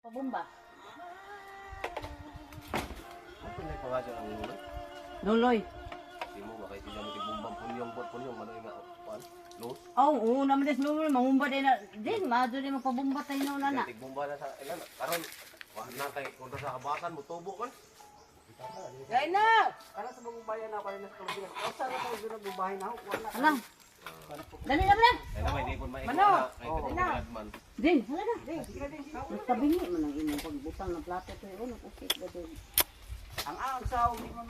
Pabomba. Ano pinagpawadyo ng luloy? Loloy. Di mo ba kayo sila mo tigbumbang punyong, manoy nga kuan? Los? Oh, oo naman des loloy mangumba din na. Din maado din magpabomba tayo na na. Tigbumba na sa ilan karon wa na kay kontra sa kabakan mo tubo kon. Kaya na! Para sa mga bayan na pala sa kalubigan. Kasi sa ito yung bubahay na wala. Ala. Dali na bala. Kaya naman di pud maikot Mano? na kay katulad man. Din, hala na. Nagtabingi man ang imong pagbutang ng plato to yun. Okay, gadon. Ang sa uli mo.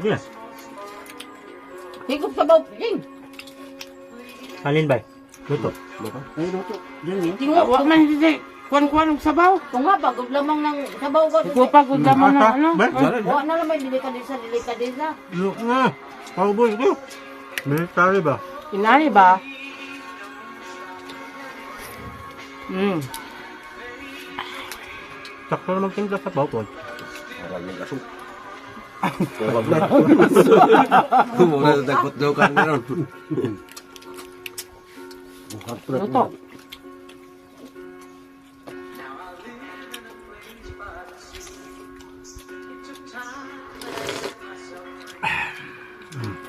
Yes. Higop sa baw, ding. Alin ba? Luto. Ay, luto. Diyan eh. Tingo. Wag man hindi. Kuan-kuan og sabaw. Kung nga bagod lamang ng sabaw ko. Kupag og lamang ng ano. Ba? Wa na lang may delikadesa. Look na. Paubos ko. Military ba? Inani ba? Sakto na magtimpla sa bawton. Aral ng aso. Kuwag na. Muna sa dagkot-dukan meron. Luto.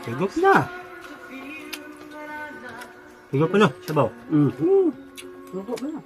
Higop na. Higop na. Sabaw. Luto na.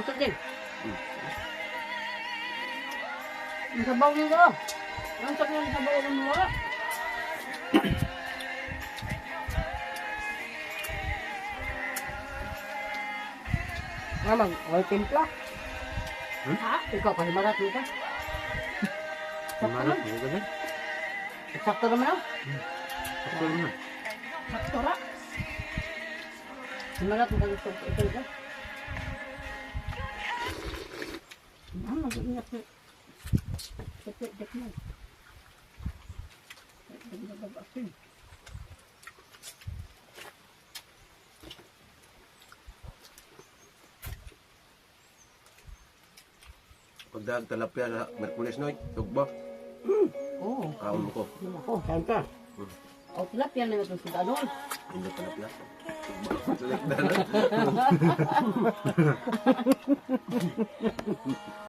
Ito din. Ang sabaw nito. Ang sabaw ng sabaw ng mga. Mamang, may timpla. Ha? Ikaw, kasi magat mo ka. Malat mo ganun. Sakto naman ako. Sakto na. Sakto ra. Magat mo ka gusto. Ito ka. Ang mag-ingat ko. Dek mo. Dek. Pagdaag talapya na Merkulis noy, tugba. Oo. Kaon ko. Ako. Saan ka? O tilapia na ito sa doon. Hindi talapya. Tugba. Sulit na.